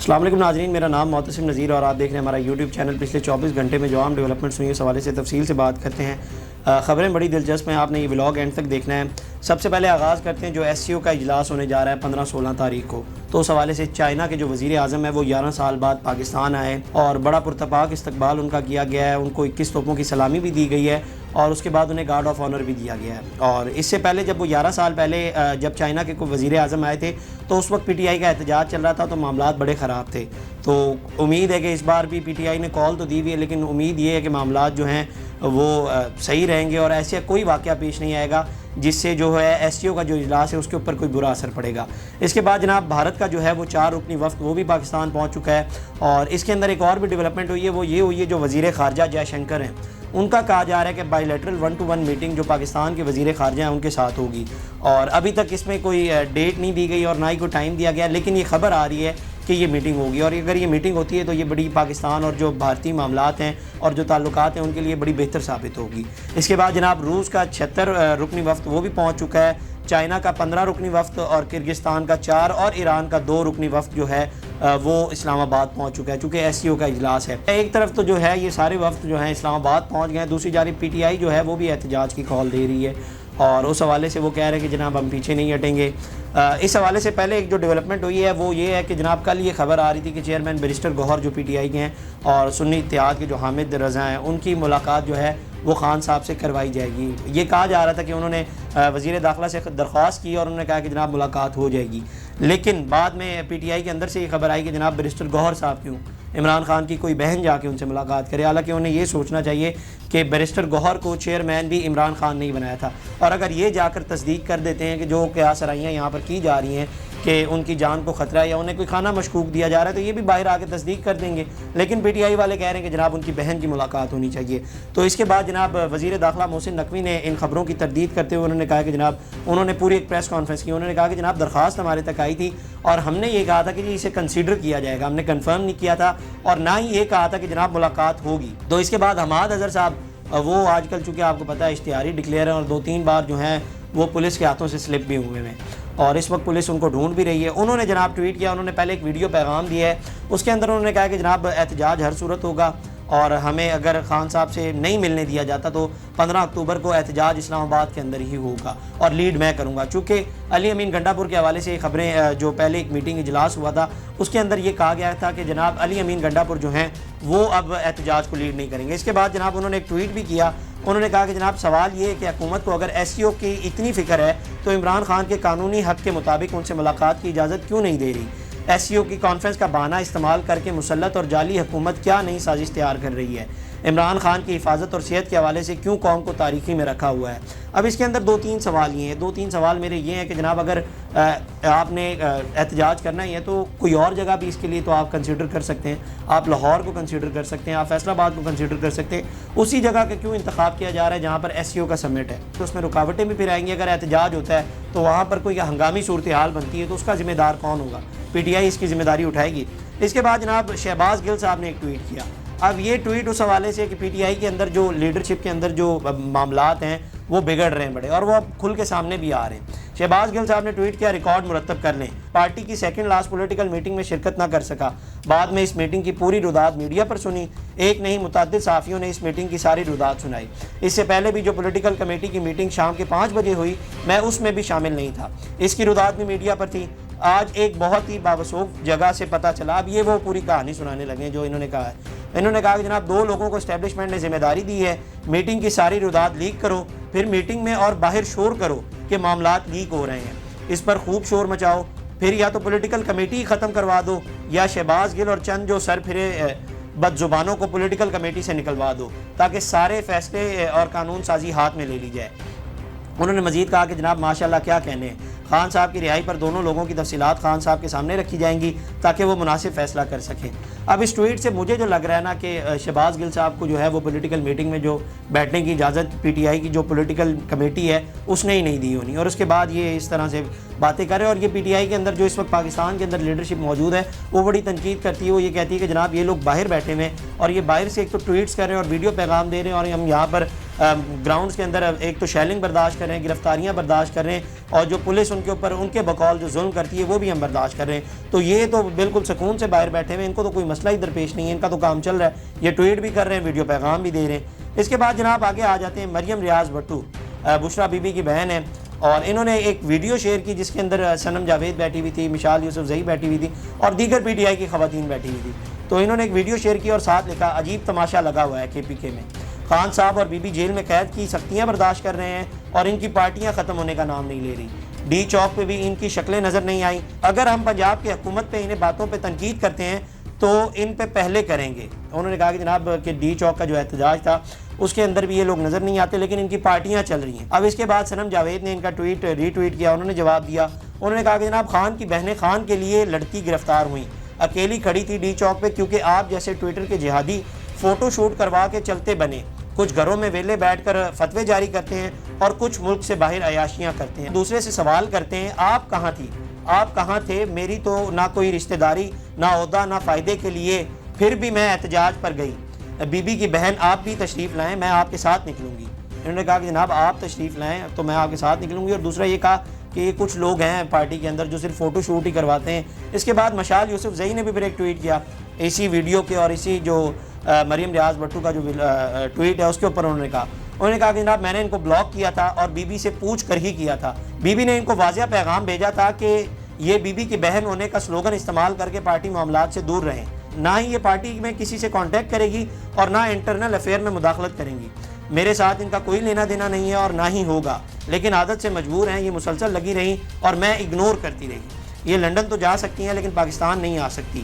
السلام علیکم ناظرین، میرا نام معتصم نذیر اور آپ دیکھ رہے ہیں ہمارا یوٹیوب چینل۔ پچھلے 24 گھنٹے میں جو عام ڈیولپمنٹس ہوئی اس حوالے سے تفصیل سے بات کرتے ہیں۔ خبریں بڑی دلچسپ ہیں، آپ نے یہ ولاگ اینڈ تک دیکھنا ہے۔ سب سے پہلے آغاز کرتے ہیں جو ایس سی او کا اجلاس ہونے جا رہا ہے 15-16 تاریخ کو، تو اس حوالے سے چائنا کے جو وزیر اعظم ہے وہ 11 سال بعد پاکستان آئے اور بڑا پرتپاک استقبال ان کا کیا گیا ہے۔ ان کو 21 توپوں کی سلامی بھی دی گئی ہے اور اس کے بعد انہیں گارڈ آف آنر بھی دیا گیا ہے۔ اور اس سے پہلے جب وہ 11 سال پہلے جب چائنا کے کوئی وزیر اعظم آئے تھے تو اس وقت پی ٹی آئی کا احتجاج چل رہا تھا، تو معاملات بڑے خراب تھے۔ تو امید ہے کہ اس بار بھی پی ٹی آئی نے کال تو دی ہوئی ہے، لیکن امید یہ ہے کہ معاملات جو ہیں وہ صحیح رہیں گے اور ایسے کوئی واقعہ پیش نہیں آئے گا جس سے جو ہے ایس سی او کا جو اجلاس ہے اس کے اوپر کوئی برا اثر پڑے گا۔ اس کے بعد جناب بھارت کا جو ہے وہ 4 رکنی وفد وہ بھی پاکستان پہنچ چکا ہے، اور اس کے اندر ایک اور بھی ڈیولپمنٹ ہوئی ہے، وہ یہ ہوئی ہے جو وزیر خارجہ جے شنکر ہیں ان کا کہا جا رہا ہے کہ بائی لیٹرل 1-to-1 میٹنگ جو پاکستان کے وزیر خارجہ ہیں ان کے ساتھ ہوگی، اور ابھی تک اس میں کوئی ڈیٹ نہیں دی گئی اور نہ ہی کوئی ٹائم دیا گیا، لیکن یہ خبر آ رہی ہے کہ یہ میٹنگ ہوگی، اور اگر یہ میٹنگ ہوتی ہے تو یہ بڑی پاکستان اور جو بھارتی معاملات ہیں اور جو تعلقات ہیں ان کے لیے بڑی بہتر ثابت ہوگی۔ اس کے بعد جناب روس کا 76 رکنی وفد وہ بھی پہنچ چکا ہے، چائنا کا 15 رکنی وفد اور کرغزستان کا 4 اور ایران کا 2 رکنی وفد جو ہے وہ اسلام آباد پہنچ چکا ہے، چونکہ ایس سی او کا اجلاس ہے۔ ایک طرف تو جو ہے یہ سارے وفد جو ہیں اسلام آباد پہنچ گئے ہیں، دوسری جانب پی ٹی آئی جو ہے وہ بھی احتجاج کی کال دے رہی ہے، اور اس حوالے سے وہ کہہ رہے ہیں کہ جناب ہم پیچھے نہیں ہٹیں گے۔ اس حوالے سے پہلے ایک جو ڈیولپمنٹ ہوئی ہے وہ یہ ہے کہ جناب کل یہ خبر آ رہی تھی کہ چیئرمین بیرسٹر گوہر جو پی ٹی آئی کے ہیں اور سنی اتحاد کے جو حامد رضا ہیں ان کی ملاقات جو ہے وہ خان صاحب سے کروائی جائے گی۔ یہ کہا جا رہا تھا کہ انہوں نے وزیر داخلہ سے درخواست کی اور انہوں نے کہا کہ جناب ملاقات ہو جائے گی، لیکن بعد میں پی ٹی آئی کے اندر سے یہ خبر آئی کہ جناب بیرسٹر گوہر صاحب کیوں عمران خان کی کوئی بہن جا کے ان سے ملاقات کرے، حالانکہ انہیں یہ سوچنا چاہیے کہ بیرسٹر گوہر کو چیئرمین بھی عمران خان نے ہی بنایا تھا، اور اگر یہ جا کر تصدیق کر دیتے ہیں کہ جو قیاس آرائیاں یہاں پر کی جا رہی ہیں کہ ان کی جان کو خطرہ ہے یا انہیں کوئی کھانا مشکوک دیا جا رہا ہے، تو یہ بھی باہر آ کے تصدیق کر دیں گے، لیکن پی ٹی آئی والے کہہ رہے ہیں کہ جناب ان کی بہن کی ملاقات ہونی چاہیے۔ تو اس کے بعد جناب وزیر داخلہ محسن نقوی نے ان خبروں کی تردید کرتے ہوئے انہوں نے کہا کہ جناب انہوں نے پوری ایک پریس کانفرنس کی، انہوں نے کہا کہ جناب درخواست ہمارے تک آئی تھی اور ہم نے یہ کہا تھا کہ اسے کنسیڈر کیا جائے گا، ہم نے کنفرم نہیں کیا تھا اور نہ ہی یہ کہا تھا کہ جناب ملاقات ہوگی۔ تو اس کے بعد حماد اظہر صاحب وہ آج کل چونکہ آپ کو پتہ ہے اشتہاری ڈکلیئر ہیں اور 2-3 بار جو ہیں وہ پولیس کے ہاتھوں سے سلپ بھی ہوئے ہیں اور اس وقت پولیس ان کو ڈھونڈ بھی رہی ہے۔ انہوں نے جناب ٹویٹ کیا، انہوں نے پہلے ایک ویڈیو پیغام دیا ہے، اس کے اندر انہوں نے کہا کہ جناب احتجاج ہر صورت ہوگا اور ہمیں اگر خان صاحب سے نہیں ملنے دیا جاتا تو 15 اکتوبر کو احتجاج اسلام آباد کے اندر ہی ہوگا اور لیڈ میں کروں گا، چونکہ علی امین گنڈا پور کے حوالے سے خبریں جو پہلے ایک میٹنگ اجلاس ہوا تھا اس کے اندر یہ کہا گیا تھا کہ جناب علی امین گنڈا پور جو ہیں وہ اب احتجاج کو لیڈ نہیں کریں گے۔ اس کے بعد جناب انہوں نے ایک ٹویٹ بھی کیا، انہوں نے کہا کہ جناب سوال یہ ہے کہ حکومت کو اگر ایس سی او کی اتنی فکر ہے تو عمران خان کے قانونی حق کے مطابق ان سے ملاقات کی اجازت کیوں نہیں دے رہی؟ ایس سی او کی کانفرنس کا بہانہ استعمال کر کے مسلط اور جعلی حکومت کیا نئی سازش تیار کر رہی ہے؟ عمران خان کی حفاظت اور صحت کے حوالے سے کیوں قوم کو تاریخی میں رکھا ہوا ہے؟ اب اس کے اندر 2-3 سوال یہ ہیں، 2-3 سوال میرے یہ ہیں کہ جناب اگر آپ نے احتجاج کرنا ہی ہے تو کوئی اور جگہ بھی اس کے لیے تو آپ کنسیڈر کر سکتے ہیں، آپ لاہور کو کنسیڈر کر سکتے ہیں، آپ فیصل آباد کو کنسیڈر کر سکتے ہیں، اسی جگہ کا کیوں انتخاب کیا جا رہا ہے جہاں پر ایس سی او کا سمٹ ہے؟ تو اس میں رکاوٹیں بھی پھر آئیں گی، اگر احتجاج ہوتا ہے تو وہاں پر کوئی ہنگامی صورتحال بنتی ہے تو اس کا ذمہ دار کون ہوگا؟ پی ٹی آئی اس کی ذمہ داری اٹھائے گی۔ اس کے بعد جناب شہباز گل صاحب نے ایک ٹویٹ کیا، اب یہ ٹویٹ اس حوالے سے کہ پی ٹی آئی کے اندر جو لیڈرشپ کے اندر جو معاملات ہیں وہ بگڑ رہے ہیں بڑے، اور وہ اب کھل کے سامنے بھی آ رہے ہیں۔ شہباز گل صاحب نے ٹویٹ کیا، ریکارڈ مرتب کر لیں، پارٹی کی سیکنڈ لاسٹ پولیٹیکل میٹنگ میں شرکت نہ کر سکا، بعد میں اس میٹنگ کی پوری روداد میڈیا پر سنی، ایک نہیں متعدد صحافیوں نے اس میٹنگ کی ساری روداد سنائی، اس سے پہلے بھی جو پولیٹیکل کمیٹی کی میٹنگ شام کے 5 بجے ہوئی میں اس میں بھی شامل نہیں تھا، اس کی روداد بھی میڈیا پر تھی، آج ایک بہت ہی باوسوق جگہ سے پتہ چلا۔ اب یہ وہ پوری کہانی سنانے لگے جو انہوں نے کہا ہے۔ انہوں نے کہا کہ جناب 2 لوگوں کو اسٹیبلشمنٹ نے ذمہ داری دی ہے، میٹنگ کی ساری روداد لیک کرو، پھر میٹنگ میں اور باہر شور کرو کہ معاملات لیک ہو رہے ہیں، اس پر خوب شور مچاؤ، پھر یا تو پولیٹیکل کمیٹی ختم کروا دو یا شہباز گل اور چند جو سر پھرے بد زبانوں کو پولیٹیکل کمیٹی سے نکلوا دو تاکہ سارے فیصلے اور قانون سازی ہاتھ میں لے لی جائے۔ انہوں نے مزید کہا کہ جناب ماشاءاللہ کیا کہنے ہیں، خان صاحب کی رہائی پر دونوں لوگوں کی تفصیلات خان صاحب کے سامنے رکھی جائیں گی تاکہ وہ مناسب فیصلہ کر سکیں۔ اب اس ٹویٹ سے مجھے جو لگ رہا ہے نا کہ شہباز گل صاحب کو جو ہے وہ پولیٹیکل میٹنگ میں جو بیٹھنے کی اجازت پی ٹی آئی کی جو پولیٹیکل کمیٹی ہے اس نے ہی نہیں دی ہونی، اور اس کے بعد یہ اس طرح سے باتیں کرے، اور یہ پی ٹی آئی کے اندر جو اس وقت پاکستان کے اندر لیڈرشپ موجود ہے وہ بڑی تنقید کرتی ہے، وہ یہ کہتی ہے کہ جناب یہ لوگ باہر بیٹھے ہوئے ہیں اور یہ باہر سے ایک تو ٹویٹس کر رہے ہیں اور ویڈیو پیغام دے رہے ہیں، اور ہم یہاں پر گراؤنڈز کے اندر ایک تو شیلنگ برداشت کر رہے ہیں، گرفتاریاں برداشت کر رہے ہیں، اور جو پولیس ان کے اوپر ان کے بقول جو ظلم کرتی ہے وہ بھی ہم برداشت کر رہے ہیں. تو یہ تو بالکل سکون سے باہر بیٹھے ہوئے ہیں، ان کو تو کوئی مسئلہ ہی درپیش نہیں ہے، ان کا تو کام چل رہا ہے، یہ ٹویٹ بھی کر رہے ہیں، ویڈیو پیغام بھی دے رہے ہیں. اس کے بعد جناب آگے آ جاتے ہیں مریم ریاض بھٹو، بشرا بی بی کی بہن ہے، اور انہوں نے ایک ویڈیو شیئر کی جس کے اندر صنم جاوید بیٹھی ہوئی تھی، مشال یوسف زئی بیٹھی ہوئی تھی، اور دیگر پی ٹی آئی کی خواتین بیٹھی ہوئی تھی. تو انہوں نے ایک ویڈیو شیئر کی اور ساتھ لکھا عجیب تماشا لگا ہوا ہے کے پی کے میں، خان صاحب اور بی بی جیل میں قید کی سختیاں برداشت کر رہے ہیں اور ان کی پارٹیاں ختم ہونے کا نام نہیں لے رہی. ڈی چوک پہ بھی ان کی شکلیں نظر نہیں آئیں. اگر ہم پنجاب کی حکومت پہ انہیں باتوں پہ تنقید کرتے ہیں تو ان پہ پہلے کریں گے. انہوں نے کہا کہ جناب کہ ڈی چوک کا جو احتجاج تھا اس کے اندر بھی یہ لوگ نظر نہیں آتے، لیکن ان کی پارٹیاں چل رہی ہیں. اب اس کے بعد صنم جاوید نے ان کا ٹویٹ ری ٹویٹ کیا، انہوں نے جواب دیا. انہوں نے کہا کہ جناب خان کی بہنیں خان کے لیے لڑکی گرفتار ہوئیں، اکیلی کھڑی تھی ڈی چوک پہ کیونکہ آپ جیسے ٹویٹر کے جہادی فوٹو شوٹ کروا کے چلتے بنے. کچھ گھروں میں ویلے بیٹھ کر فتوے جاری کرتے ہیں اور کچھ ملک سے باہر عیاشیاں کرتے ہیں، دوسرے سے سوال کرتے ہیں آپ کہاں تھی، آپ کہاں تھے. میری تو نہ کوئی رشتہ داری، نہ عہدہ، نہ فائدے کے لیے، پھر بھی میں احتجاج پر گئی. بی بی کی بہن آپ بھی تشریف لائیں، میں آپ کے ساتھ نکلوں گی. انہوں نے کہا کہ جناب آپ تشریف لائیں تو میں آپ کے ساتھ نکلوں گی. اور دوسرا یہ کہا کہ کچھ لوگ ہیں پارٹی کے اندر جو صرف فوٹو شوٹ ہی کرواتے ہیں. اس کے بعد مشال یوسف زئی نے بھی پھر ایک ٹویٹ کیا اسی ویڈیو کے اور اسی جو مریم ریاض بھٹو کا جو ٹویٹ ہے اس کے اوپر. انہوں نے کہا کہ جناب میں نے ان کو بلاک کیا تھا اور بی بی سے پوچھ کر ہی کیا تھا. بی بی نے ان کو واضح پیغام بھیجا تھا کہ یہ بی بی کی بہن ہونے کا سلوگن استعمال کر کے پارٹی معاملات سے دور رہیں. نہ ہی یہ پارٹی میں کسی سے کانٹیکٹ کرے گی اور نہ انٹرنل افیئر میں مداخلت کریں گی. میرے ساتھ ان کا کوئی لینا دینا نہیں ہے اور نہ ہی ہوگا، لیکن عادت سے مجبور ہیں. یہ مسلسل لگی رہیں اور میں اگنور کرتی رہی. یہ لندن تو جا سکتی ہیں لیکن پاکستان نہیں آ سکتی.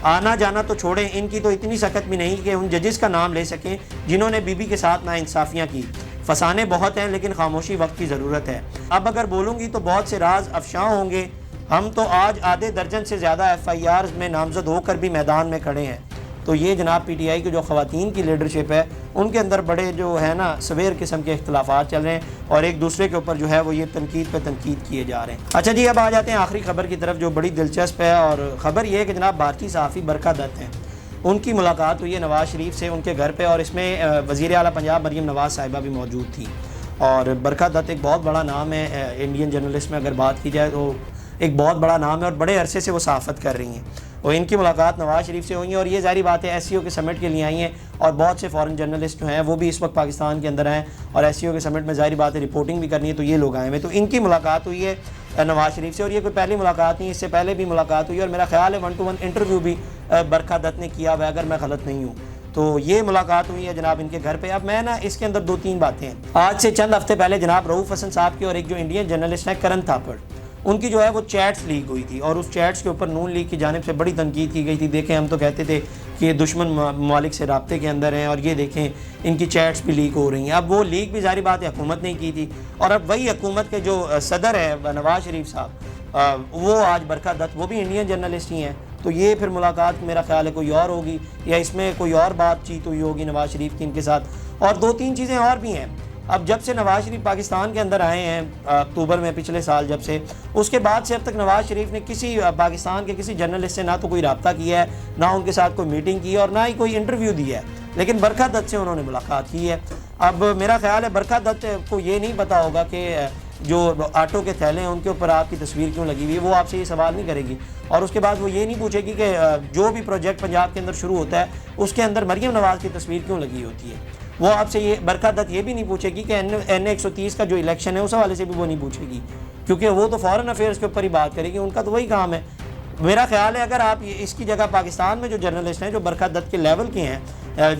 آنا جانا تو چھوڑیں، ان کی تو اتنی سخت بھی نہیں کہ ان ججز کا نام لے سکیں جنہوں نے بی بی کے ساتھ ناانصافیاں کی. فسانے بہت ہیں لیکن خاموشی وقت کی ضرورت ہے. اب اگر بولوں گی تو بہت سے راز افشاں ہوں گے. ہم تو آج آدھے درجن سے زیادہ ایف آئی آرز میں نامزد ہو کر بھی میدان میں کھڑے ہیں. تو یہ جناب پی ٹی آئی کی جو خواتین کی لیڈرشپ ہے ان کے اندر بڑے جو ہے نا سویر قسم کے اختلافات چل رہے ہیں اور ایک دوسرے کے اوپر جو ہے وہ یہ تنقید پہ تنقید کیے جا رہے ہیں. اچھا جی، اب آ جاتے ہیں آخری خبر کی طرف جو بڑی دلچسپ ہے، اور خبر یہ ہے کہ جناب بھارتی صحافی برکھا دت ہیں، ان کی ملاقات ہوئی ہے نواز شریف سے ان کے گھر پہ، اور اس میں وزیر اعلیٰ پنجاب مریم نواز صاحبہ بھی موجود تھی. اور برکھا دت ایک بہت بڑا نام ہے انڈین جرنلسٹ میں اگر بات کی جائے تو ایک بہت بڑا نام ہے اور بڑے عرصے سے وہ صحافت کر رہی ہیں. اور ان کی ملاقات نواز شریف سے ہوئی ہیں اور یہ ظاہری بات ہے ایس سی او کے سمٹ کے لیے آئی ہیں، اور بہت سے فارن جرنلسٹ جو ہیں وہ بھی اس وقت پاکستان کے اندر ہیں اور ایس سی او کے سمٹ میں ظاہری بات ہے رپورٹنگ بھی کرنی ہے، تو یہ لوگ آئے ہوئے. تو ان کی ملاقات ہوئی ہے نواز شریف سے، اور یہ کوئی پہلی ملاقات نہیں، اس سے پہلے بھی ملاقات ہوئی ہے، اور میرا خیال ہے 1-to-1 انٹرویو بھی برکھا دت نے کیا ہوا ہے اگر میں غلط نہیں ہوں. تو یہ ملاقات ہوئی ہے جناب ان کے گھر پہ. اب میں نا اس کے اندر 2-3 باتیں ہیں. آج سے چند ہفتے پہلے جناب رؤوف حسن صاحب کی اور ایک جو انڈین جرنلسٹ ہے کرن تھاپڑ، ان کی جو ہے وہ چیٹس لیک ہوئی تھی، اور اس چیٹس کے اوپر نون لیگ کی جانب سے بڑی تنقید کی گئی تھی. دیکھیں ہم تو کہتے تھے کہ یہ دشمن ممالک سے رابطے کے اندر ہیں، اور یہ دیکھیں ان کی چیٹس بھی لیک ہو رہی ہیں. اب وہ لیک بھی ظاہری بات ہے حکومت نے کی تھی، اور اب وہی حکومت کے جو صدر ہے نواز شریف صاحب، وہ آج برکھا دت وہ بھی انڈین جرنلسٹ ہی ہیں. تو یہ پھر ملاقات میرا خیال ہے کوئی اور ہوگی، یا اس میں کوئی اور بات چیت ہوئی ہوگی نواز شریف کی ان کے ساتھ. اور 2-3 چیزیں اور بھی ہیں. اب جب سے نواز شریف پاکستان کے اندر آئے ہیں اکتوبر میں پچھلے سال جب سے، اس کے بعد سے اب تک نواز شریف نے کسی پاکستان کے کسی جرنلسٹ سے نہ تو کوئی رابطہ کیا ہے، نہ ان کے ساتھ کوئی میٹنگ کی ہے، اور نہ ہی کوئی انٹرویو دیا ہے. لیکن برکھا دت سے انہوں نے ملاقات کی ہے. اب میرا خیال ہے برکھا دت کو یہ نہیں پتا ہوگا کہ جو آٹو کے تھیلے ہیں ان کے اوپر آپ کی تصویر کیوں لگی ہوئی ہے. وہ آپ سے یہ سوال نہیں کرے گی، اور اس کے بعد وہ یہ نہیں پوچھے گی کہ جو بھی پروجیکٹ پنجاب کے اندر شروع ہوتا ہے اس کے اندر مریم نواز کی تصویر کیوں لگی ہوتی ہے. وہ آپ سے یہ برکھا دت یہ بھی نہیں پوچھے گی کہ N130 کا جو الیکشن ہے اس حوالے سے بھی وہ نہیں پوچھے گی، کیونکہ وہ تو فارن افیئرس کے اوپر ہی بات کرے گی، ان کا تو وہی کام ہے. میرا خیال ہے اگر آپ اس کی جگہ پاکستان میں جو جرنلسٹ ہیں جو برکھا دت کے لیول کے ہیں،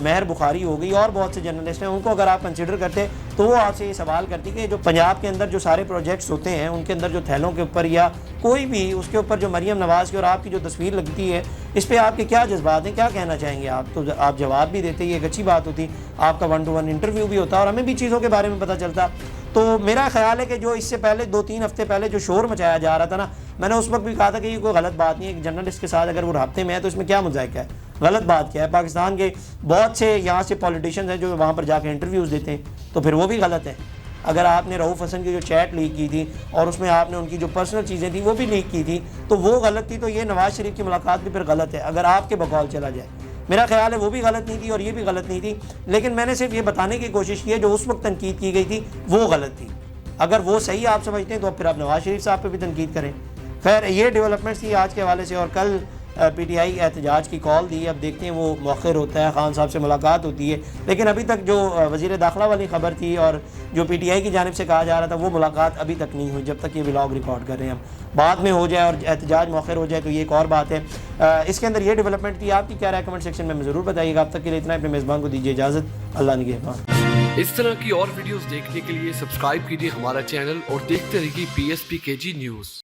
مہر بخاری ہو گئی اور بہت سے جرنلسٹ ہیں، ان کو اگر آپ کنسیڈر کرتے تو وہ آپ سے یہ سوال کرتی کہ جو پنجاب کے اندر جو سارے پروجیکٹس ہوتے ہیں ان کے اندر جو تھیلوں کے اوپر یا کوئی بھی اس کے اوپر جو مریم نواز کی اور آپ کی جو تصویر لگتی ہے اس پہ آپ کے کیا جذبات ہیں، کیا کہنا چاہیں گے آپ. تو آپ جواب بھی دیتے، یہ ایک اچھی بات ہوتی، آپ کا 1-to-1 انٹرویو بھی ہوتا اور ہمیں بھی چیزوں کے بارے میں پتہ چلتا. تو میرا خیال ہے کہ جو اس سے پہلے 2-3 ہفتے پہلے جو شور مچایا جا رہا تھا نا، میں نے اس وقت بھی کہا تھا کہ یہ کوئی غلط بات نہیں ہے. ایک جرنلسٹ کے ساتھ اگر وہ رابطے میں ہے تو اس میں کیا مذائقہ ہے، غلط بات کیا ہے. پاکستان کے بہت سے یہاں سے پولیٹیشینز ہیں جو وہاں پر جا کے انٹرویوز دیتے ہیں، تو پھر وہ بھی غلط ہے. اگر آپ نے رؤوف حسن کی جو چیٹ لیک کی تھی اور اس میں آپ نے ان کی جو پرسنل چیزیں تھیں وہ بھی لیک کی تھی تو وہ غلط تھی، تو یہ نواز شریف کی ملاقات بھی پھر غلط ہے اگر آپ کے بقول چلا جائے. میرا خیال ہے وہ بھی غلط نہیں تھی اور یہ بھی غلط نہیں تھی، لیکن میں نے صرف یہ بتانے کی کوشش کی ہے جو اس وقت تنقید کی گئی تھی وہ غلط تھی. اگر وہ صحیح آپ سمجھتے ہیں تو پھر آپ نواز شریف صاحب پہ بھی تنقید کریں. خیر یہ ڈیولپمنٹس تھی آج کے حوالے سے. اور کل پی ٹی آئی احتجاج کی کال دی، اب دیکھتے ہیں وہ مؤخر ہوتا ہے، خان صاحب سے ملاقات ہوتی ہے، لیکن ابھی تک جو وزیر داخلہ والی خبر تھی اور جو پی ٹی آئی کی جانب سے کہا جا رہا تھا وہ ملاقات ابھی تک نہیں ہوئی جب تک یہ ولاگ ریکارڈ کر رہے ہیں. اب بعد میں ہو جائے اور احتجاج مؤخر ہو جائے تو یہ ایک اور بات ہے. اس کے اندر یہ ڈیولپمنٹ تھی. آپ کی کیا رائے کمنٹ سیکشن میں ضرور بتائیے گا. اب تک کے لیے اتنا. اپنے میزبان کو دیجیے اجازت. اللہ نگہبان. اس طرح کی اور ویڈیوز دیکھنے کے لیے سبسکرائب کیجیے ہمارا چینل اور دیکھتے رہیے PSPKG نیوز.